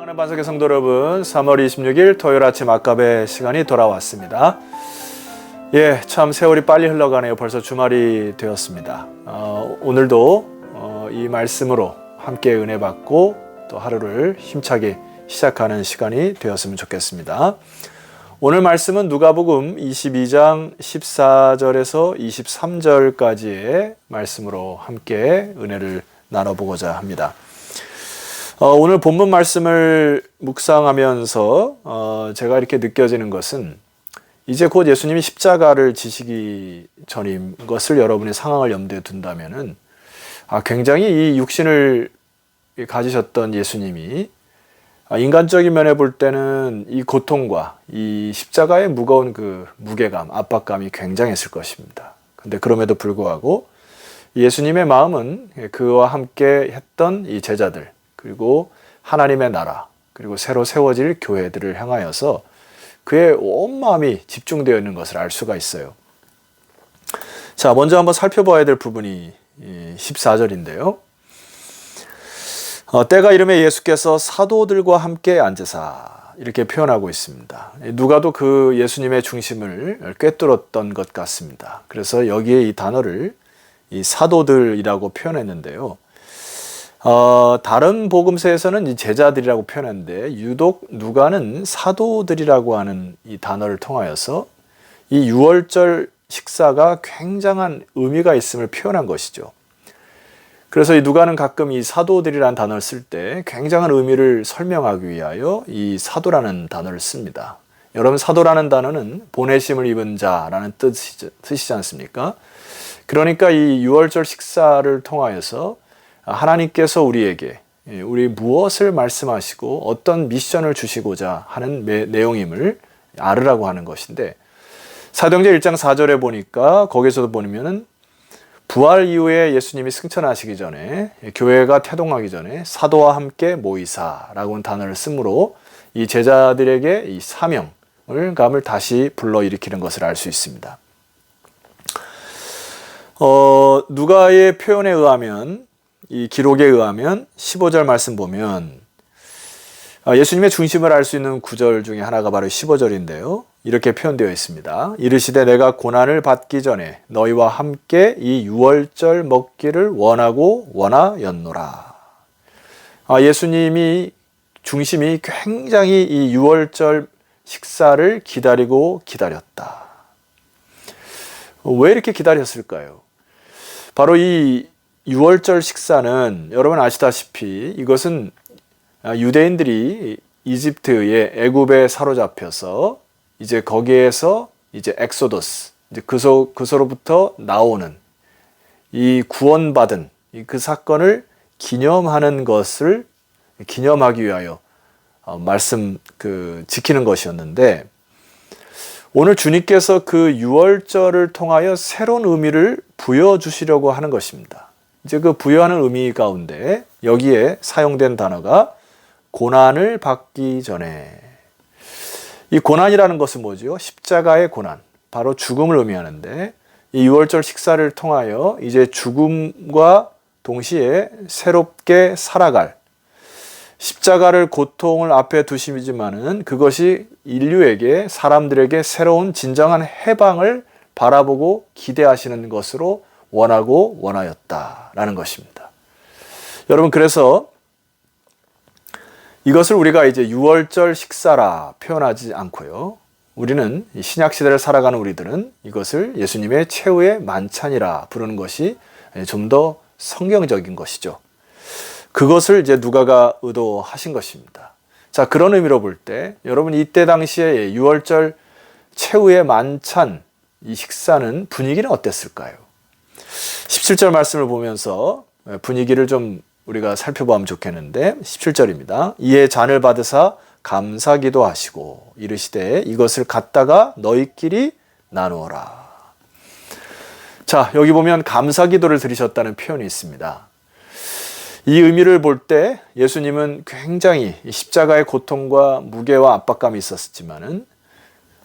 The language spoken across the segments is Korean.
사랑하는 반석의 성도 여러분, 3월 26일 토요일 아침 아까베 시간이 돌아왔습니다. 참 세월이 빨리 흘러가네요. 벌써 주말이 되었습니다. 오늘도 이 말씀으로 함께 은혜 받고 또 하루를 힘차게 시작하는 시간이 되었으면 좋겠습니다. 오늘 말씀은 누가복음 22장 14절에서 23절까지의 말씀으로 함께 은혜를 나눠보고자 합니다. 오늘 본문 말씀을 묵상하면서 제가 이렇게 느껴지는 것은 이제 곧 예수님이 십자가를 지시기 전인 것을 여러분의 상황을 염두에 둔다면은 굉장히 이 육신을 가지셨던 예수님이 인간적인 면에 볼 때는 이 고통과 이 십자가의 무거운 그 무게감, 압박감이 굉장했을 것입니다. 근데 그럼에도 불구하고 예수님의 마음은 그와 함께 했던 이 제자들, 그리고 하나님의 나라, 그리고 새로 세워질 교회들을 향하여서 그의 온 마음이 집중되어 있는 것을 알 수가 있어요. 자, 먼저 한번 살펴봐야 될 부분이 14절인데요. 때가 이르매 예수께서 사도들과 함께 앉으사 이렇게 표현하고 있습니다. 누가도 그 예수님의 중심을 꿰뚫었던 것 같습니다. 그래서 여기에 이 단어를 이 사도들이라고 표현했는데요. 다른 복음서에서는 이 제자들이라고 표현하는데 유독 누가는 사도들이라고 하는 이 단어를 통하여서 이 유월절 식사가 굉장한 의미가 있음을 표현한 것이죠. 그래서 이 누가는 가끔 이 사도들이라는 단어를 쓸 때 굉장한 의미를 설명하기 위하여 이 사도라는 단어를 씁니다. 여러분, 사도라는 단어는 보내심을 입은 자라는 뜻이지 않습니까? 그러니까 이 유월절 식사를 통하여서 하나님께서 우리에게 우리 무엇을 말씀하시고 어떤 미션을 주시고자 하는 내용임을 알으라고 하는 것인데, 사도행전 1장 4절에 보니까 거기서도 보면은 부활 이후에 예수님이 승천하시기 전에 교회가 태동하기 전에 사도와 함께 모이사라고 하는 단어를 쓰므로 이 제자들에게 이 사명감을 다시 불러일으키는 것을 알 수 있습니다. 누가의 표현에 의하면, 이 기록에 의하면 15절 말씀 보면 예수님의 중심을 알 수 있는 구절 중에 하나가 바로 15절인데요. 이렇게 표현되어 있습니다. 이르시되 내가 고난을 받기 전에 너희와 함께 이 유월절 먹기를 원하고 원하였노라. 예수님이 중심이 굉장히 이 유월절 식사를 기다렸다. 왜 이렇게 기다렸을까요? 바로 이 유월절 식사는 여러분 아시다시피 이것은 유대인들이 이집트의 애굽에 사로잡혀서 이제 거기에서 이제 엑소더스, 이제 그소로부터 나오는 이 구원받은 그 사건을 기념하는 것을 기념하기 위하여 지키는 것이었는데, 오늘 주님께서 그 유월절을 통하여 새로운 의미를 부여주시려고 하는 것입니다. 이제 그 부여하는 의미 가운데 여기에 사용된 단어가 고난을 받기 전에. 이 고난이라는 것은 뭐죠? 십자가의 고난, 바로 죽음을 의미하는데, 이 유월절 식사를 통하여 이제 죽음과 동시에 새롭게 살아갈, 십자가를 고통을 앞에 두시지만은 그것이 인류에게, 사람들에게 새로운 진정한 해방을 바라보고 기대하시는 것으로 원하고 원하였다라는 것입니다. 여러분, 그래서 이것을 우리가 이제 유월절 식사라 표현하지 않고요. 우리는 신약 시대를 살아가는 우리들은 이것을 예수님의 최후의 만찬이라 부르는 것이 좀 더 성경적인 것이죠. 그것을 이제 누가가 의도하신 것입니다. 자, 그런 의미로 볼 때 여러분, 이때 당시에 유월절 최후의 만찬, 이 식사는 분위기는 어땠을까요? 17절 말씀을 보면서 분위기를 좀 우리가 살펴보면 좋겠는데, 17절입니다. 이에 잔을 받으사 감사기도 하시고 이르시되 이것을 갖다가 너희끼리 나누어라. 자, 여기 보면 감사기도를 드리셨다는 표현이 있습니다. 이 의미를 볼 때 예수님은 굉장히 십자가의 고통과 무게와 압박감이 있었지만은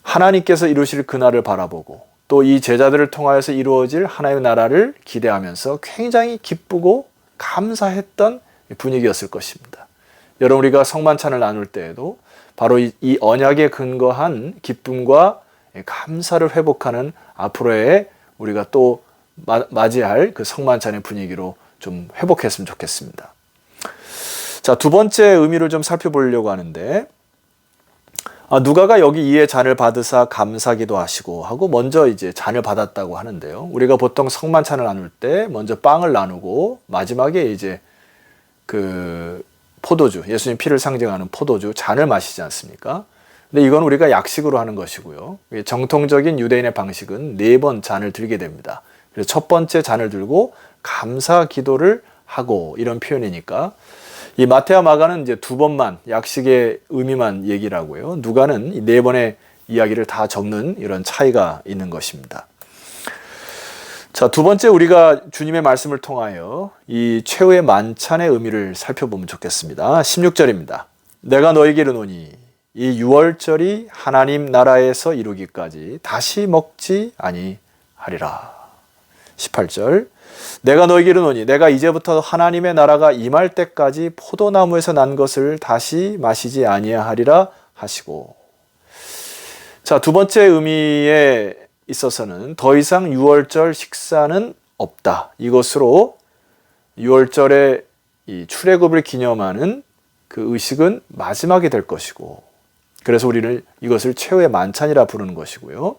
하나님께서 이루실 그날을 바라보고 또 이 제자들을 통하여서 이루어질 하나님의 나라를 기대하면서 굉장히 기쁘고 감사했던 분위기였을 것입니다. 여러분 우리가 성만찬을 나눌 때에도 바로 이 언약에 근거한 기쁨과 감사를 회복하는 앞으로의 우리가 또 맞이할 그 성만찬의 분위기로 좀 회복했으면 좋겠습니다. 자, 두 번째 의미를 좀 살펴보려고 하는데, 누가가 여기 이에 잔을 받으사 감사기도 하시고 하고 먼저 이제 잔을 받았다고 하는데요. 우리가 보통 성만찬을 나눌 때 먼저 빵을 나누고 마지막에 이제 그 포도주, 예수님 피를 상징하는 포도주 잔을 마시지 않습니까? 근데 이건 우리가 약식으로 하는 것이고요. 정통적인 유대인의 방식은 4번 잔을 들게 됩니다. 그래서 첫 번째 잔을 들고 감사 기도를 하고 이런 표현이니까, 이 마태와 마가는 이제 2번만 약식의 의미만 얘기를 하고요. 누가는 이 4번의 이야기를 다 적는 이런 차이가 있는 것입니다. 자, 두 번째 우리가 주님의 말씀을 통하여 이 최후의 만찬의 의미를 살펴보면 좋겠습니다. 16절입니다. 내가 너에게 이르노니 이 유월절이 하나님 나라에서 이루기까지 다시 먹지 아니하리라. 18절. 내가 너에게 이르노니 내가 이제부터 하나님의 나라가 임할 때까지 포도나무에서 난 것을 다시 마시지 아니하리라 하시고. 자, 두 번째 의미에 있어서는 더 이상 유월절 식사는 없다. 이것으로 유월절의 이 출애굽을 기념하는 그 의식은 마지막이 될 것이고, 그래서 우리는 이것을 최후의 만찬이라 부르는 것이고요.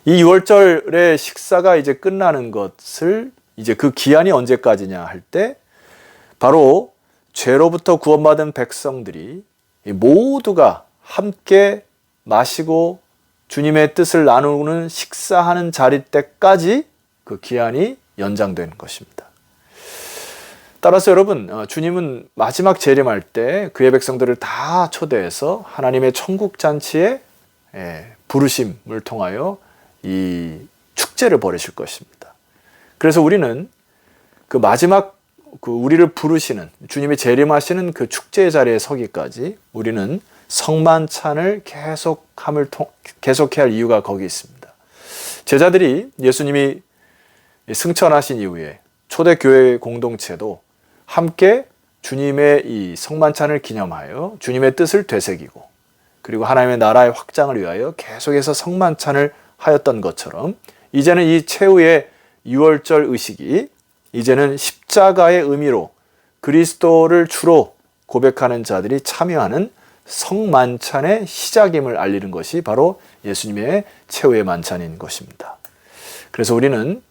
이 유월절의 식사가 이제 끝나는 것을 이제 그 기한이 언제까지냐 할 때 바로 죄로부터 구원받은 백성들이 모두가 함께 마시고 주님의 뜻을 나누는 식사하는 자리 때까지 그 기한이 연장되는 것입니다. 따라서 여러분, 주님은 마지막 재림할 때 그의 백성들을 다 초대해서 하나님의 천국 잔치에 부르심을 통하여 이 축제를 벌이실 것입니다. 그래서 우리는 그 마지막 우리를 부르시는 주님이 재림하시는 그 축제의 자리에 서기까지 우리는 성만찬을 계속해야 할 이유가 거기 있습니다. 제자들이 예수님이 승천하신 이후에 초대교회 공동체도 함께 주님의 이 성만찬을 기념하여 주님의 뜻을 되새기고 그리고 하나님의 나라의 확장을 위하여 계속해서 성만찬을 하였던 것처럼 이제는 이 최후의 유월절 의식이 이제는 십자가의 의미로 그리스도를 주로 고백하는 자들이 참여하는 성만찬의 시작임을 알리는 것이 바로 예수님의 최후의 만찬인 것입니다. 그래서 우리는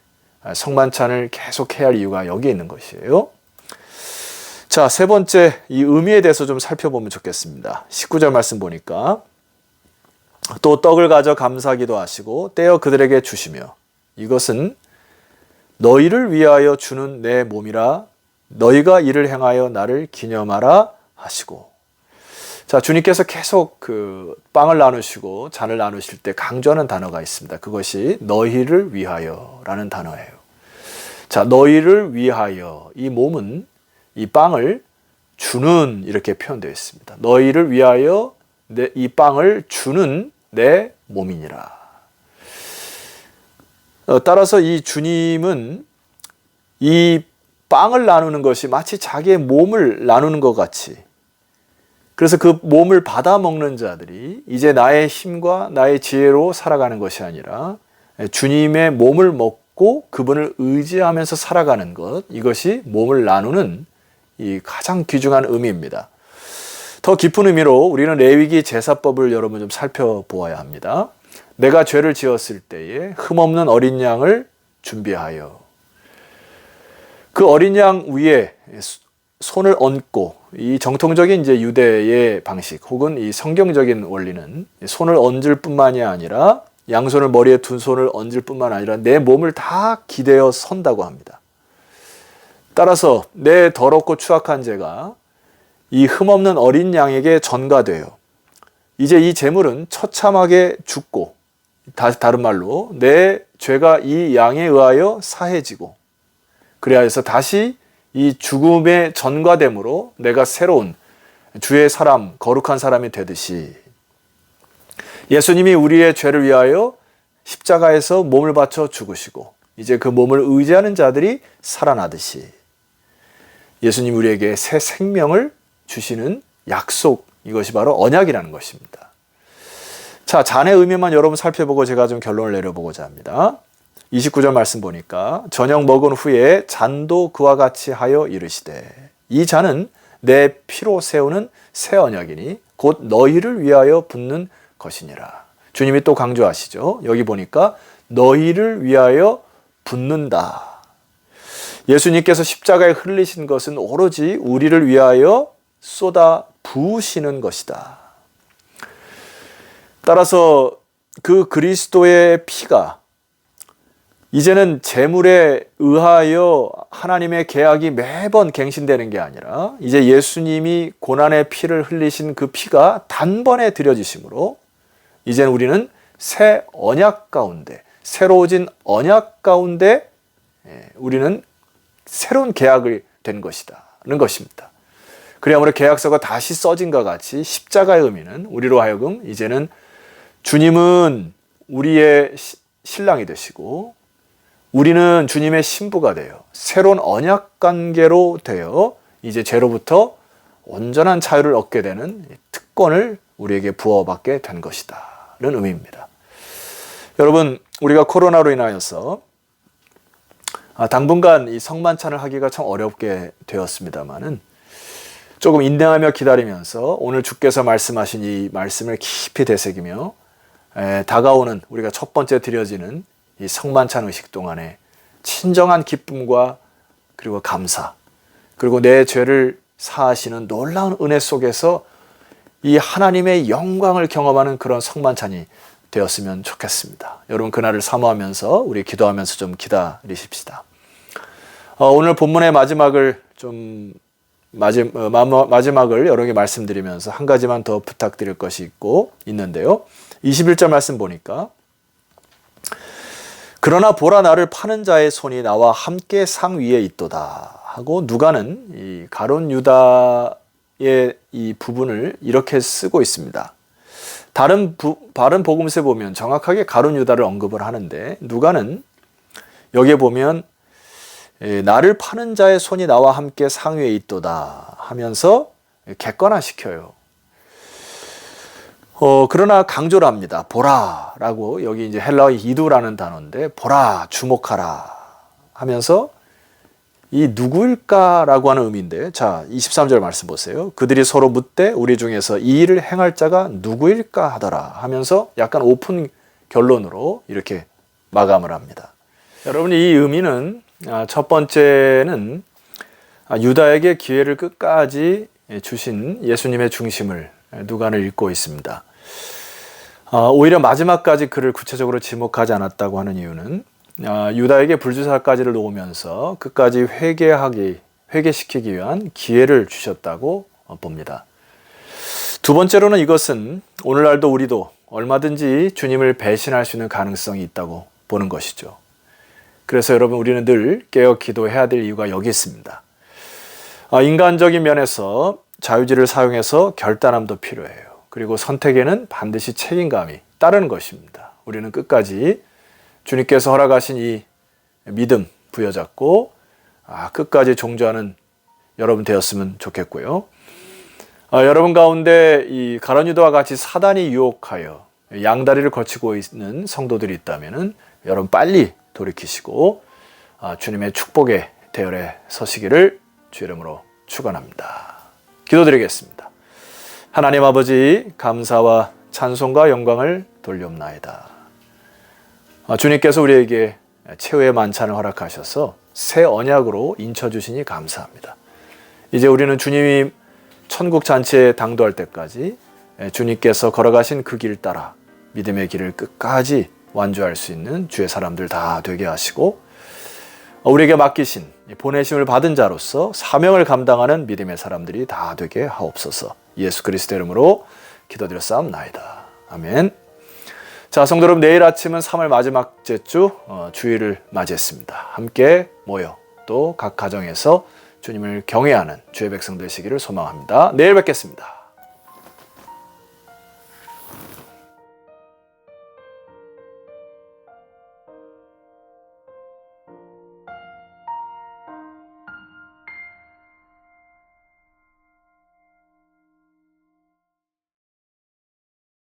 성만찬을 계속해야 할 이유가 여기에 있는 것이에요. 자, 세 번째 이 의미에 대해서 좀 살펴보면 좋겠습니다. 19절 말씀 보니까 또 떡을 가져 감사기도 하시고 떼어 그들에게 주시며 이것은 너희를 위하여 주는 내 몸이라 너희가 이를 행하여 나를 기념하라 하시고. 자, 주님께서 계속 그 빵을 나누시고 잔을 나누실 때 강조하는 단어가 있습니다. 그것이 너희를 위하여라는 단어예요. 자, 너희를 위하여, 이 몸은 이 빵을 주는 이렇게 표현되어 있습니다. 너희를 위하여 이 빵을 주는 내 몸이니라. 따라서 이 주님은 이 빵을 나누는 것이 마치 자기의 몸을 나누는 것 같이, 그래서 그 몸을 받아 먹는 자들이 이제 나의 힘과 나의 지혜로 살아가는 것이 아니라 주님의 몸을 먹고 그분을 의지하면서 살아가는 것, 이것이 몸을 나누는 이 가장 귀중한 의미입니다. 더 깊은 의미로 우리는 레위기 제사법을 여러분 좀 살펴보아야 합니다. 내가 죄를 지었을 때에 흠없는 어린 양을 준비하여 그 어린 양 위에 손을 얹고, 이 정통적인 이제 유대의 방식 혹은 이 성경적인 원리는 손을 얹을 뿐만이 아니라 양손을 머리에 둔 손을 얹을 뿐만 아니라 내 몸을 다 기대어 선다고 합니다. 따라서 내 더럽고 추악한 죄가 이 흠없는 어린 양에게 전가되어 이제 이 제물은 처참하게 죽고, 다른 말로 내 죄가 이 양에 의하여 사해지고, 그래야 해서 다시 이 죽음의 전가됨으로 내가 새로운 주의 사람, 거룩한 사람이 되듯이 예수님이 우리의 죄를 위하여 십자가에서 몸을 바쳐 죽으시고 이제 그 몸을 의지하는 자들이 살아나듯이 예수님 우리에게 새 생명을 주시는 약속, 이것이 바로 언약이라는 것입니다. 자, 잔의 의미만 여러분 살펴보고 제가 좀 결론을 내려보고자 합니다. 29절 말씀 보니까 저녁 먹은 후에 잔도 그와 같이 하여 이르시되 이 잔은 내 피로 세우는 새 언약이니 곧 너희를 위하여 붓는 것이니라. 주님이 또 강조하시죠. 여기 보니까 너희를 위하여 붓는다. 예수님께서 십자가에 흘리신 것은 오로지 우리를 위하여 쏟아 부으시는 것이다. 따라서 그 그리스도의 피가 이제는 제물에 의하여 하나님의 계약이 매번 갱신되는 게 아니라 이제 예수님이 고난의 피를 흘리신 그 피가 단번에 드려지심으로 이제는 우리는 새 언약 가운데, 새로워진 언약 가운데 우리는 새로운 계약을 된 것이다는 것입니다. 그리하므로 계약서가 다시 써진 것 같이 십자가의 의미는 우리로 하여금 이제는 주님은 우리의 신랑이 되시고 우리는 주님의 신부가 되어 새로운 언약 관계로 되어 이제 죄로부터 온전한 자유를 얻게 되는 특권을 우리에게 부어받게 된 것이다 는 의미입니다. 여러분, 우리가 코로나로 인하여서 당분간 이 성만찬을 하기가 참 어렵게 되었습니다만은 조금 인내하며 기다리면서 오늘 주께서 말씀하신 이 말씀을 깊이 되새기며 다가오는 우리가 첫 번째 드려지는 이 성만찬 의식 동안에 친정한 기쁨과 그리고 감사, 그리고 내 죄를 사하시는 놀라운 은혜 속에서 이 하나님의 영광을 경험하는 그런 성만찬이 되었으면 좋겠습니다. 여러분, 그날을 사모하면서 우리 기도하면서 좀 기다리십시다. 오늘 본문의 마지막을 여러분에게 말씀드리면서 한 가지만 더 부탁드릴 것이 있는데요. 21절 말씀 보니까 그러나 보라 나를 파는 자의 손이 나와 함께 상 위에 있도다 하고 누가는 이 가룟 유다의 이 부분을 이렇게 쓰고 있습니다. 다른 복음서에 보면 정확하게 가룟 유다를 언급을 하는데 누가는 여기에 보면 나를 파는 자의 손이 나와 함께 상 위에 있도다 하면서 객관화시켜요. 그러나 강조를 합니다. 보라 라고 여기 이제 헬라어 이두라는 단어인데 보라, 주목하라 하면서 이 누구일까라고 하는 의미인데 자, 23절 말씀 보세요. 그들이 서로 묻되 우리 중에서 이 일을 행할 자가 누구일까 하더라 하면서 약간 오픈 결론으로 이렇게 마감을 합니다. 여러분, 이 의미는 첫 번째는 유다에게 기회를 끝까지 주신 예수님의 중심을 누가는 읽고 있습니다. 오히려 마지막까지 그를 구체적으로 지목하지 않았다고 하는 이유는 유다에게 불주사까지를 놓으면서 끝까지 회개시키기 위한 기회를 주셨다고 봅니다. 두 번째로는 이것은 오늘날도 우리도 얼마든지 주님을 배신할 수 있는 가능성이 있다고 보는 것이죠. 그래서 여러분, 우리는 늘 깨어 기도해야 될 이유가 여기 있습니다. 인간적인 면에서 자유지를 사용해서 결단함도 필요해요. 그리고 선택에는 반드시 책임감이 따르는 것입니다. 우리는 끝까지 주님께서 허락하신 이 믿음 부여잡고 끝까지 종주하는 여러분 되었으면 좋겠고요. 여러분 가운데 이 가룟 유다와 같이 사단이 유혹하여 양다리를 거치고 있는 성도들이 있다면 여러분 빨리 돌이키시고 주님의 축복의 대열에 서시기를 주 이름으로 축원합니다. 기도드리겠습니다. 하나님 아버지, 감사와 찬송과 영광을 돌려옵나이다. 주님께서 우리에게 최후의 만찬을 허락하셔서 새 언약으로 인쳐주시니 감사합니다. 이제 우리는 주님이 천국 잔치에 당도할 때까지 주님께서 걸어가신 그 길 따라 믿음의 길을 끝까지 완주할 수 있는 주의 사람들 다 되게 하시고 우리에게 맡기신 보내심을 받은 자로서 사명을 감당하는 믿음의 사람들이 다 되게 하옵소서. 예수 그리스도 이름으로 기도드렸사옵나이다. 아멘. 자, 성도 여러분, 내일 아침은 3월 마지막째 주 주일을 맞이했습니다. 함께 모여 또 각 가정에서 주님을 경외하는 주의 백성 되시기를 소망합니다. 내일 뵙겠습니다.